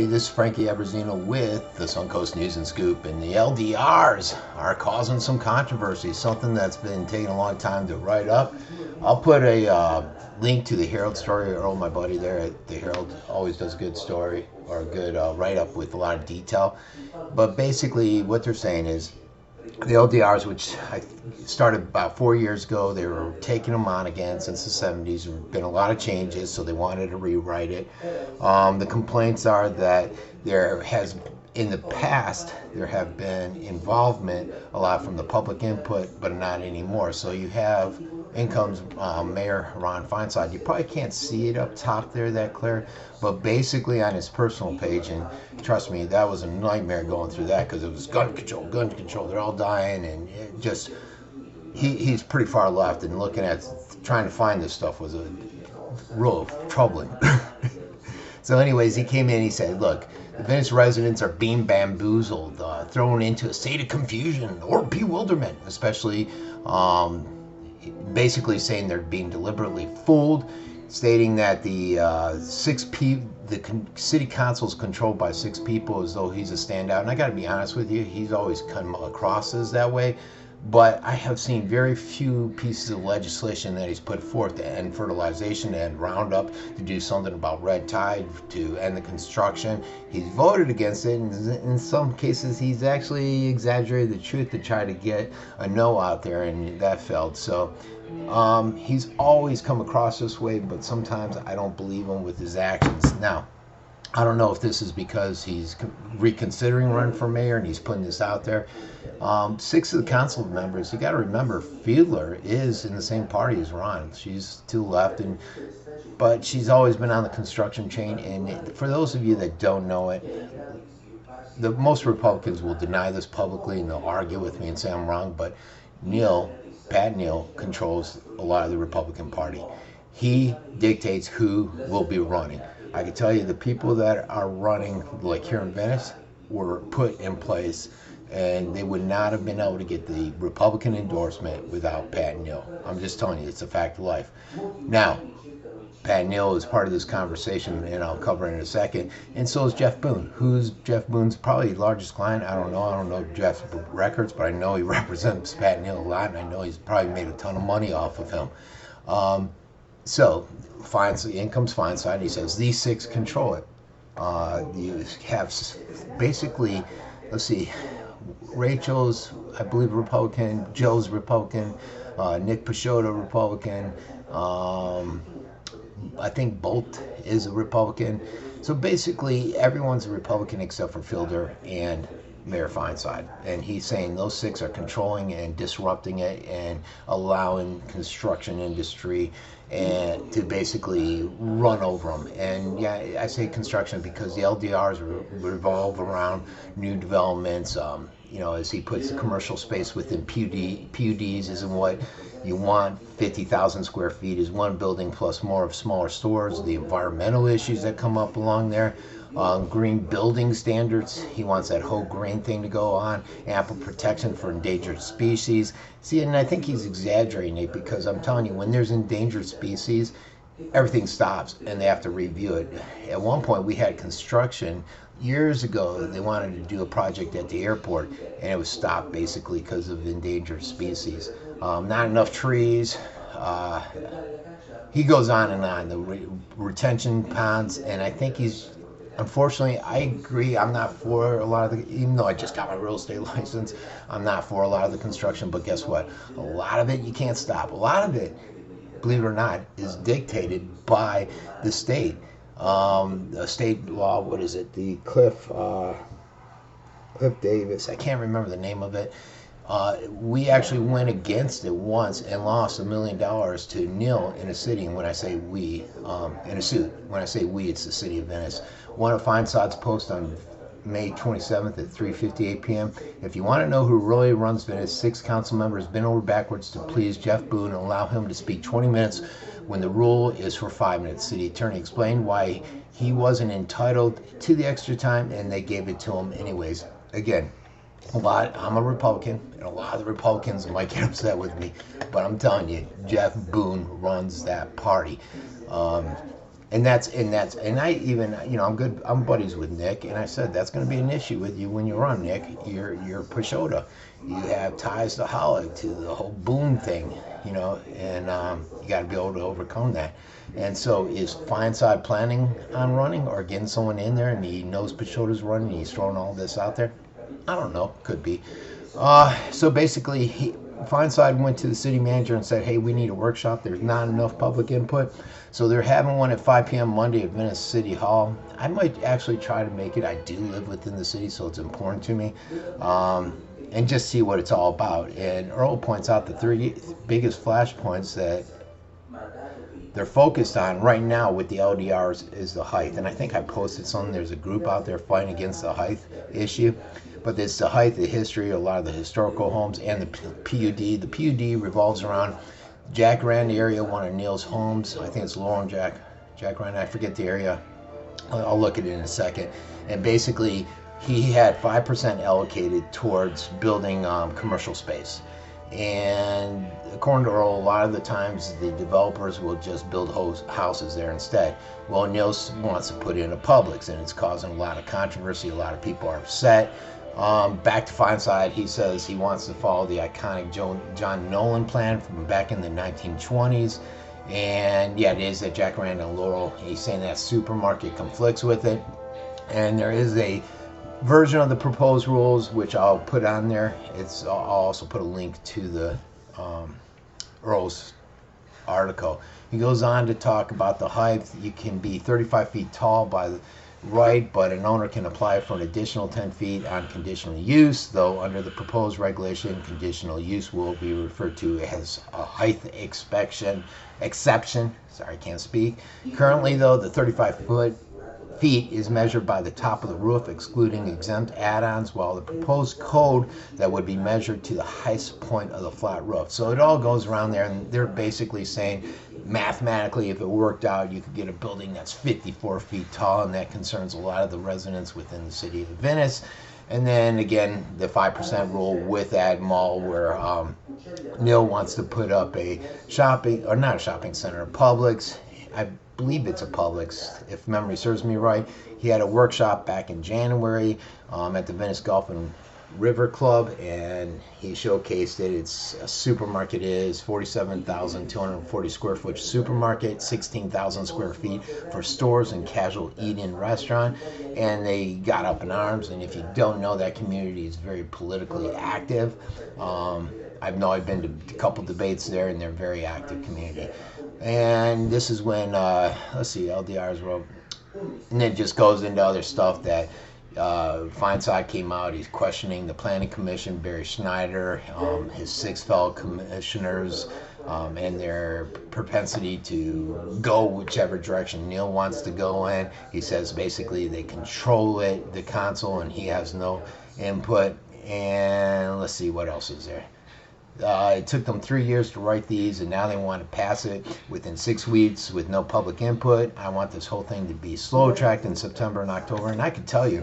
everybody, this is Frankie Abbruzzino with the Suncoast News and Scoop, and the LDRs are causing some controversy, something that's been taking a long time to write up. I'll put a link to the Herald story. Earl, my buddy there at the Herald, always does a good story or a good write-up with a lot of detail. But basically what they're saying is the LDRs, which I started about 4 years ago, they were taking them on again since the 70s. There have been a lot of changes, so they wanted to rewrite it. The complaints are that there has, in the past, there have been involvement, a lot from the public input, but not anymore. So you have Income's Mayor Ron Feinside. You probably can't see it up top there that clear, but basically on his personal page, and trust me, that was a nightmare going through that because it was gun control, they're all dying, and it just, he's pretty far left, and looking at trying to find this stuff was a real troubling. So anyways, he came in, he said, look, the Venice residents are being bamboozled, thrown into a state of confusion or bewilderment, especially basically saying they're being deliberately fooled, stating that the city council is controlled by 6 people as though he's a standout. And I got to be honest with you, he's always come across as that way. But I have seen very few pieces of legislation that he's put forth to end fertilization, to end Roundup, to do something about red tide, to end the construction. He's voted against it, and in some cases he's actually exaggerated the truth to try to get a no out there, and that failed. So he's always come across this way, but sometimes I don't believe him with his actions. Now, I don't know if this is because he's reconsidering running for mayor and he's putting this out there. 6 of the council members, you got to remember, Fiedler is in the same party as Ron. She's to the left, but she's always been on the construction chain. And for those of you that don't know it, most Republicans will deny this publicly and they'll argue with me and say I'm wrong. But Pat Neal controls a lot of the Republican Party. He dictates who will be running. I can tell you the people that are running, like here in Venice, were put in place, and they would not have been able to get the Republican endorsement without Pat Neal. I'm just telling you, it's a fact of life. Now, Pat Neal is part of this conversation, and I'll cover it in a second, and so is Jeff Boone. Who's Jeff Boone's probably largest client? I don't know Jeff's records, but I know he represents Pat Neal a lot, and I know he's probably made a ton of money off of him. So, Income's Feinside, he says, these 6 control it. You have basically, let's see, Rachel's, I believe, Republican, Joe's Republican, Nick Picciotto, Republican, I think Bolt is a Republican. So basically, everyone's a Republican except for Fiedler and Mayor Feinside, and he's saying those 6 are controlling and disrupting it and allowing construction industry and to basically run over them. And yeah, I say construction because the LDRs revolve around new developments. As he puts the commercial space within PUDs isn't what you want. 50,000 square feet is one building plus more of smaller stores. The environmental issues that come up along there. Green building standards, he wants that whole green thing to go on, ample protection for endangered species. See, and I think he's exaggerating it because I'm telling you, when there's endangered species, everything stops and they have to review it. At one point, we had construction years ago. They wanted to do a project at the airport, and it was stopped basically because of endangered species. Not enough trees. He goes on and on. The retention ponds, and I think unfortunately, I agree, I'm not for a lot of the, even though I just got my real estate license, I'm not for a lot of the construction, but guess what? A lot of it you can't stop. A lot of it, believe it or not, is dictated by the state. The state law, what is it? The Cliff Davis, I can't remember the name of it. We actually went against it once and lost $1 million to Neal in a city. And when I say we, in a suit, when I say we, it's the city of Venice. One of Feinside's posts on May 27th at 3:58 p.m. If you want to know who really runs Venice, 6 council members bent over backwards to please Jeff Boone and allow him to speak 20 minutes when the rule is for 5 minutes. City attorney explained why he wasn't entitled to the extra time, and they gave it to him anyways. Again, I'm a Republican, and a lot of the Republicans might get upset with me, but I'm telling you, Jeff Boone runs that party. And I even, I'm buddies with Nick, and I said that's going to be an issue with you when you run, Nick. You're Pashota. You have ties to Hollick, to the whole Boone thing, and you got to be able to overcome that. And so, is Feinsod planning on running, or getting someone in there, and he knows Pashota's running, and he's throwing all this out there? I don't know. Could be. So basically, Feinsod went to the city manager and said, hey, we need a workshop. There's not enough public input. So they're having one at 5 p.m. Monday at Venice City Hall. I might actually try to make it. I do live within the city, so it's important to me. And just see what it's all about. And Earl points out the 3 biggest flashpoints that they're focused on right now with the LDRs is the height. And I think I posted something. There's a group out there fighting against the height issue. But it's the height, the history, a lot of the historical homes, and the PUD. The PUD revolves around Jack Rand area, one of Neil's homes. I think it's Lauren Jack Rand. I forget the area. I'll look at it in a second. And basically, he had 5% allocated towards building commercial space. And according to Earl, a lot of the times the developers will just build houses there instead. Well, Neil wants to put in a Publix, and it's causing a lot of controversy. A lot of people are upset. Back to Feinsod, he says he wants to follow the iconic John Nolan plan from back in the 1920s. And yeah, it is at Jack Rand and Laurel. He's saying that supermarket conflicts with it. And there is a version of the proposed rules, which I'll put on there. I'll also put a link to the Earl's article. He goes on to talk about the height. You can be 35 feet tall by the right, but an owner can apply for an additional 10 feet on conditional use, though under the proposed regulation, conditional use will be referred to as a height exception. Sorry, I can't speak. Currently, though, the 35 feet is measured by the top of the roof, excluding exempt add-ons, while the proposed code that would be measured to the highest point of the flat roof. So it all goes around there, and they're basically saying mathematically, if it worked out, you could get a building that's 54 feet tall, and that concerns a lot of the residents within the city of Venice. And then again, the 5% rule with that mall where Neil wants to put up a shopping, or not a shopping center, a Publix. I believe it's a Publix, if memory serves me right. He had a workshop back in January at the Venice Golf and River Club, and he showcased it. It's a supermarket. It is 47,240 square foot supermarket, 16,000 square feet for stores and casual eat-in restaurant. And they got up in arms, and if you don't know, that community is very politically active. I've been to a couple debates there, and they're a very active community. And this is when, LDR's wrote, and then it just goes into other stuff that Feinsod came out. He's questioning the Planning Commission, Barry Schneider, his 6 fellow commissioners, and their propensity to go whichever direction Neil wants to go in. He says basically they control it, the council, and he has no input. And let's see, what else is there? It took them 3 years to write these, and now they want to pass it within 6 weeks with no public input. I want this whole thing to be slow-tracked in September and October. And I can tell you,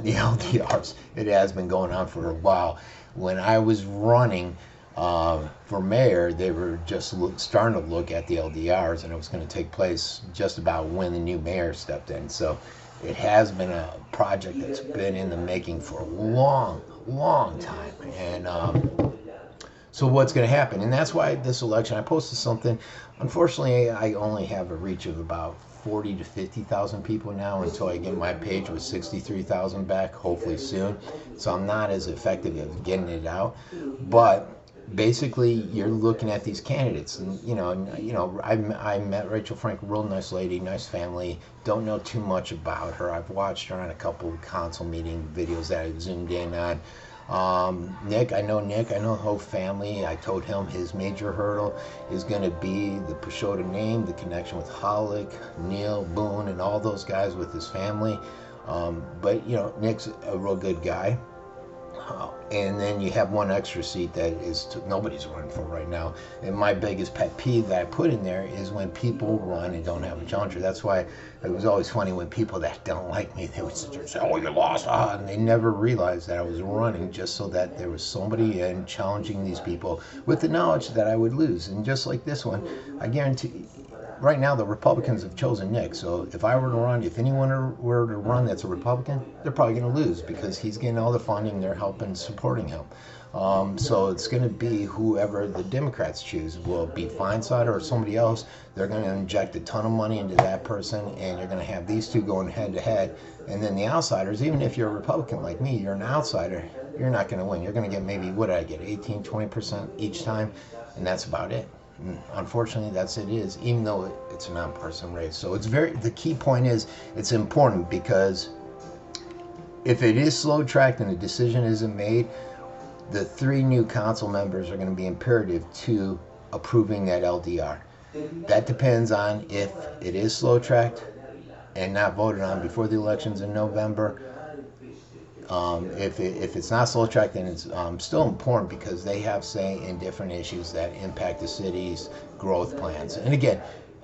the LDRs, it has been going on for a while. When I was running for mayor, they were just starting to look at the LDRs, and it was going to take place just about when the new mayor stepped in. So it has been a project that's been in the making for a long, long time. And so what's going to happen? And that's why this election, I posted something. Unfortunately, I only have a reach of about 40 to 50,000 people now until I get my page with 63,000 back, hopefully soon. So I'm not as effective at getting it out. But basically, you're looking at these candidates, and I met Rachel Frank, real nice lady, nice family. Don't know too much about her. I've watched her on a couple of council meeting videos that I zoomed in on. Nick, I know the whole family. I told him his major hurdle is going to be the Pashota name, the connection with Hollick, Neil, Boone, and all those guys with his family. But Nick's a real good guy. And then you have one extra seat that nobody's running for right now. And my biggest pet peeve that I put in there is when people run and don't have a challenger. That's why it was always funny when people that don't like me, they would sit there and say, "Oh, you lost," and they never realized that I was running just so that there was somebody in challenging these people with the knowledge that I would lose. And just like this one, I guarantee right now the Republicans have chosen Nick. So if I were to run, if anyone were to run that's a Republican, they're probably going to lose because he's getting all the funding. They're helping, supporting him. So it's going to be whoever the Democrats choose. Will it be Feinstein or somebody else? They're going to inject a ton of money into that person, and you're going to have these two going head to head. And then the outsiders, even if you're a Republican like me, you're an outsider, you're not going to win. You're going to get maybe, what did I get, 18, 20% each time, and that's about it. And unfortunately, that's it is, even though it's a nonpartisan race. So it's the key point is it's important because if it is slow tracked and a decision isn't made, the 3 new council members are going to be imperative to approving that LDR. That depends on if it is slow tracked and not voted on before the elections in November. If it's not slow tracked, then it's still important because they have say in different issues that impact the city's growth plans. And again,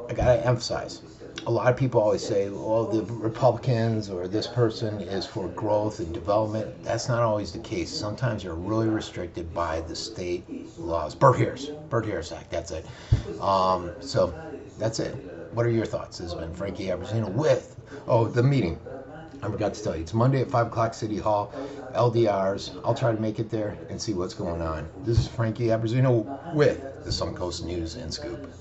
I gotta emphasize, a lot of people always say, well, the Republicans or this person is for growth and development. That's not always the case. Sometimes you're really restricted by the state laws. Burt Harris Act, that's it. So that's it. What are your thoughts? This has been Frankie Abbruzzino with, the meeting. I forgot to tell you, it's Monday at 5 o'clock, City Hall, LDRs. I'll try to make it there and see what's going on. This is Frankie Abbruzzino with the Suncoast News and Scoop.